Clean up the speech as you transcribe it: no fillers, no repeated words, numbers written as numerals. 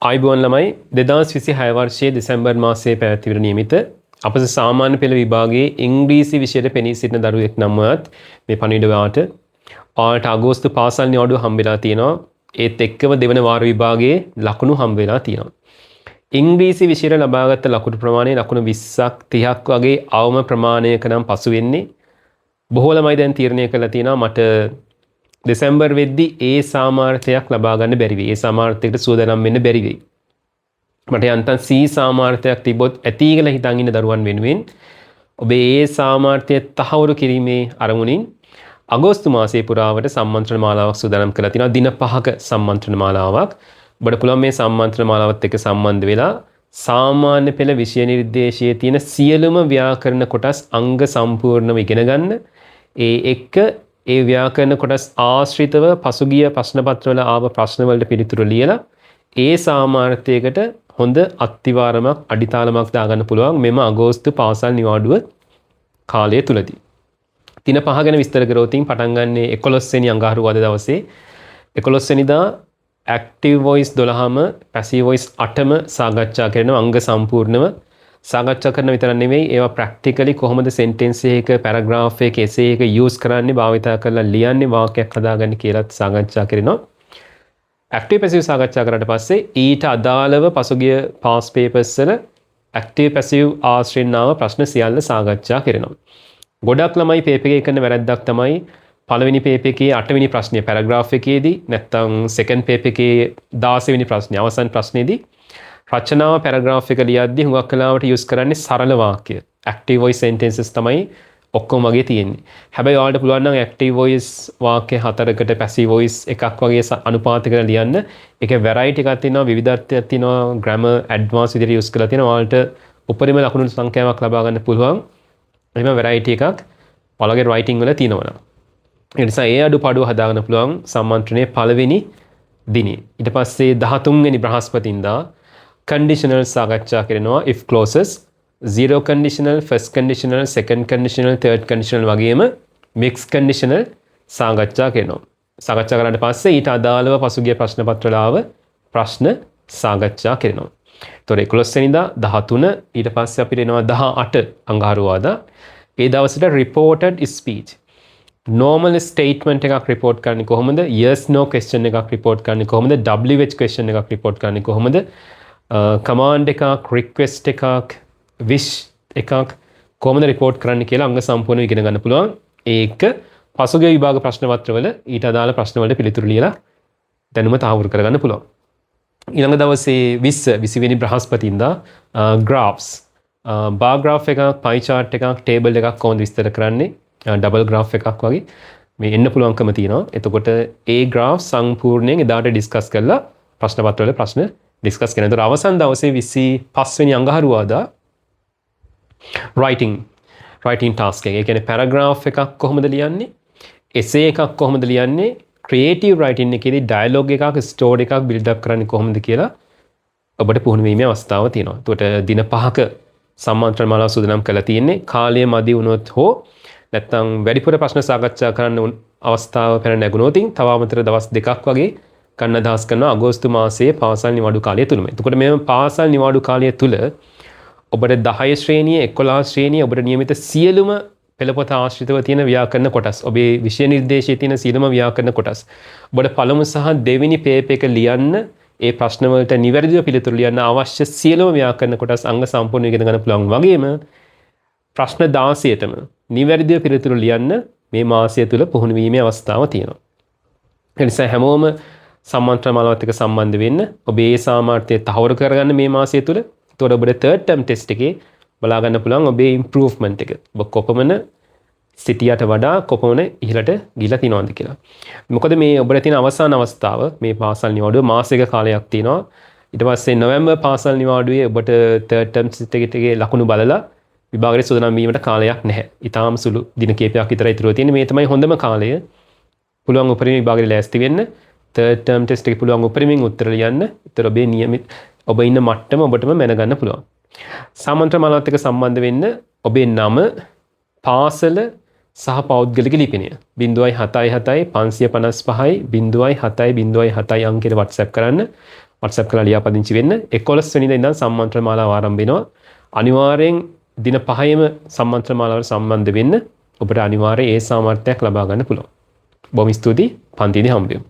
ආයිබෝන් ළමයි 2026 වර්ෂයේ දෙසැම්බර් මාසයේ පැවැත්විර නියමිත අපස සාමාන්‍ය පෙළ විභාගයේ ඉංග්‍රීසි විෂයට පෙනී සිටින දරුවෙක් නම්වත් මේ පණිවිඩ ඔයාලට අගෝස්තු පාසල් නිවාඩුව හම්බ වෙලා තියෙනවා. ඒත් එක්කම දෙවන වාර විභාගයේ ලකුණු හම්බ වෙලා තියෙනවා. ඉංග්‍රීසි විෂයට ලබාගත් ලකුණු ප්‍රමාණය ලකුණු 20ක් 30ක් වගේ අවම ප්‍රමාණයක නම් පසු වෙන්නේ. බොහෝ ළමයි දැන් තීරණය කළා තියෙනවා මට දෙසැම්බර් වෙද්දි ඒ සාමාර්ථයක් ලබා ගන්න බැරි වෙයි. ඒ සාමාර්ථයකට සූදානම් වෙන්න බැරි වෙයි. මට යන්තම් C සාමාර්ථයක් තිබොත් ඇති කියලා හිතන් ඉන්න දරුවන් වෙනුවෙන් ඔබේ ඒ සාමාර්ථය තහවුරු කිරීමේ අරමුණින් අගෝස්තු මාසයේ පුරාවට සම්මන්ත්‍රණ මාලාවක් සූදානම් කරලා තිනවා. දින 5ක සම්මන්ත්‍රණ මාලාවක්. ඔබට පුළුවන් මේ සම්මන්ත්‍රණ මාලාවත් එක්ක සම්බන්ධ වෙලා සාමාන්‍ය පෙළ විෂය නිර්දේශයේ තියෙන සියලුම ව්‍යාකරණ කොටස් අංග සම්පූර්ණව ඉගෙන ගන්න. ඒ එක්ක ඒ ව්‍යාකරණ කොටස් ආශ්‍රිතව පසුගිය ප්‍රශ්න පත්‍රවල ආව ප්‍රශ්න වලට පිළිතුරු ලියලා ඒ සාමාර්ථයකට හොඳ අත්තිවාරමක් අඩිතාලමක් දාගන්න පුළුවන් මෙම අගෝස්තු පාසල් නිවාඩුව කාලය තුලදී. දින 5 ගැන විස්තර කරවතින් පටන් ගන්නේ 11 වෙනි අඟහරුවාදා දවසේ 11 වෙනිදා ඇක්ටිව් වොයිස් 12ම පැසිව් වොයිස් 8ම සාකච්ඡා කරන අංග සම්පූර්ණව සාකච්ඡා කරන විතර නෙවෙයි ඒවා ප්‍රැක්ටිකලි කොහොමද සෙන්ටෙන්ස් එකක පැරග්‍රාෆ් එකක එසේ එක යූස් කරන්නේ භාවිතා කරලා ලියන්නේ වාක්‍යයක් හදාගන්න කියලාත් සාකච්ඡා කරනවා. ඇක්ටිව් පැසිව් සාකච්ඡා කරාට පස්සේ ඊට අදාළව පසුගිය පාස් පේපර්ස් වල ඇක්ටිව් පැසිව් ආශ්‍රේණාව ප්‍රශ්න සියල්ල සාකච්ඡා කරනවා. ගොඩක් ළමයි පේපර් එකේ කරන වැරද්දක් තමයි පළවෙනි පේපර් එකේ 8 වෙනි ප්‍රශ්නේ පැරග්‍රාෆ් එකේදී නැත්නම් සෙකන්ඩ් පේපර් එකේ 16 වෙනි ප්‍රශ්නේ අවසන් ප්‍රශ්නේදී රචනාව පැරග්‍රාෆ් එක ලියද්දී හුඟක් කලාවට යූස් කරන්නේ සරල වාක්‍ය. ඇක්ටිව් වොයිස් සෙන්ටෙන්සස් තමයි ඔක්කොම වගේ තියෙන්නේ. හැබැයි ඔයාලට පුළුවන් නම් ඇක්ටිව් වොයිස් වාක්‍ය 4කට පැසිව් වොයිස් එකක් වගේ අනුපාතයකට ලියන්න. ඒකේ වැරයිටි එකක් තියෙනවා, විවිධත්වයක් තියෙනවා, ග්‍රැමර් ඇඩ්වාන්ස් විදිහට යූස් කරලා තියෙනවා. ඔයාලට උපරිම ලකුණු සංඛ්‍යාවක් ලබා ගන්න පුළුවන්. එහෙම වැරයිටි එකක් ඔයාලගේ රයිටින් වල තියෙනවා. ඒ නිසා ඒ අඩුපාඩුව හදාගන්න පුළුවන් සම්මන්ත්‍රණයේ පළවෙනි දිනේ. ඊට පස්සේ 13 වෙනි බ්‍රහස්පතින්දා conditional සාකච්ඡා කරනවා if clauses zero conditional first conditional second conditional third conditional වගේම mixed conditional සාකච්ඡා කරනවා. සාකච්ඡා කරාට පස්සේ ඊට අදාළව පසුගිය ප්‍රශ්න පත්‍රවල ආව ප්‍රශ්න සාකච්ඡා කරනවා. ඒතොර 11 වෙනිදා 13 ඊට පස්සේ අපිට එනවා 18 අඟහරුවාදා. ඒ දවසට reported speech normal statement එකක් report කරන්නේ කොහොමද? yes no question එකක් report කරන්නේ කොහොමද? WH question එකක් report කරන්නේ කොහොමද? කමාන්ඩ් එකක්, රික්වෙස්ට් එකක්, විශ් එකක් කොහොමද රිපෝට් කරන්න කියලා අංග සම්පූර්ණව ඉගෙන ගන්න පුළුවන්. ඒක පසුගිය විභාග ප්‍රශ්න පත්‍රවල ඊට අදාළ ප්‍රශ්න වලට පිළිතුරු ලියලා දැනුම තහවුරු කරගන්න පුළුවන්. ඊළඟ දවසේ 20 වෙනි බ්‍රහස්පතින්දා graphs bar graph එකක්, pie chart එකක්, table එකක් කොහොමද විස්තර කරන්නේ? double graph එකක් වගේ මේ එන්න පුළුවන්කම තියෙනවා. එතකොට ඒ graph සම්පූර්ණයෙන් එදාට ඩිස්කස් කරලා ප්‍රශ්න පත්‍රවල ප්‍රශ්න ඩිස්කස් කරන. ඒතර අවසන් දවසේ 25 වෙනි අඟහරුවාදා writing task එක. ඒ කියන්නේ paragraph එකක් කොහොමද ලියන්නේ? essay එකක් කොහොමද ලියන්නේ? creative writing එකේදී dialogue එකක්, story එකක් build up කරන්නේ කොහොමද කියලා ඔබට පුහුණු වීමේ අවස්ථාව තියෙනවා. ඒකට දින 5ක සම්මන්ත්‍රණ මාලාව සූදානම් කරලා තියෙන්නේ. කාලය මදි වුණොත් හෝ නැත්නම් වැඩිපුර ප්‍රශ්න සාකච්ඡා කරන්න අවස්ථාව පැන නැගුණොත් තව අමතර දවස් 2ක් වගේ ගන්න අදහස් කරනවා අගෝස්තු මාසයේ පාසල් නිවාඩු කාලය තුලම. එතකොට මේ පාසල් නිවාඩු කාලය තුල ඔබට 10 ශ්‍රේණිය 11 ශ්‍රේණිය ඔබට නියමිත සියලුම පෙළපොත ආශ්‍රිතව තියෙන ව්‍යාකරණ කොටස් ඔබේ විෂය නිර්දේශයේ තියෙන සියලුම ව්‍යාකරණ කොටස් ඔබට පළමු සහ දෙවෙනි පේපර් එක ලියන්න ඒ ප්‍රශ්න වලට නිවැරදිව පිළිතුරු ලියන්න අවශ්‍ය සියලුම ව්‍යාකරණ කොටස් අංග සම්පූර්ණ ඉගෙන ගන්න පුළුවන් වගේම ප්‍රශ්න 16ටම නිවැරදිව පිළිතුරු ලියන්න මේ මාසය තුල පුහුණු වීමේ අවස්ථාව තියෙනවා. ඒ නිසා හැමෝම සම්මන්ත්‍රණ මාලාවත් එක්ක සම්බන්ධ වෙන්න ඔබේ සාමර්ථ්‍යය තහවුරු කරගන්න මේ මාසය තුල. එතකොට ඔබට third term test එකේ බලා ගන්න පුළුවන් ඔබේ improvement එක. ඔබ කොපමණ සිටියට වඩා කොපමණ ඉහළට ගිහිලා තියෙනවද කියලා. මොකද මේ ඔබට තියෙන අවසාන අවස්ථාව මේ පාසල් නිවාඩුව මාසික කාලයක් තියෙනවා. ඊට පස්සේ නොවැම්බර් පාසල් නිවාඩුවේ ඔබට third term test එකේ ලකුණු බලලා විභාගයට සූදානම් වීමට කාලයක් නැහැ. ඊටාම සුළු දින කිහිපයක් විතරයි ඉතුරු තියෙන්නේ. මේ තමයි හොඳම කාලය. පුළුවන් උපරිම විභාගයට ලෑස්ති වෙන්න. third term test එකේ පුළුවන් උපරිමයෙන් උත්තර ලියන්න. ඒතර ඔබේ නියමිත ඔබ ඉන්න මට්ටම ඔබටම මැනගන්න පුළුවන්. සම්මන්ත්‍රණ මාලාවත් එක්ක සම්බන්ධ වෙන්න ඔබේ නම, පාසල සහ පෞද්ගලික ලිපිනය 077 555 07007 අංකයට WhatsApp කරන්න. WhatsApp කරලා ලියාපදිංචි වෙන්න. 11 වෙනිදා ඉඳන් සම්මන්ත්‍රණ මාලාව ආරම්භ වෙනවා. අනිවාර්යෙන් දින 5ෙම සම්මන්ත්‍රණ මාලාවට සම්බන්ධ වෙන්න. ඔබට අනිවාර්යයෙන් ඒ සාමර්ථ්‍යයක් ලබා ගන්න පුළුවන්. බොහොම ස්තුතියි. පන්තියේදී හම්බ වෙමු.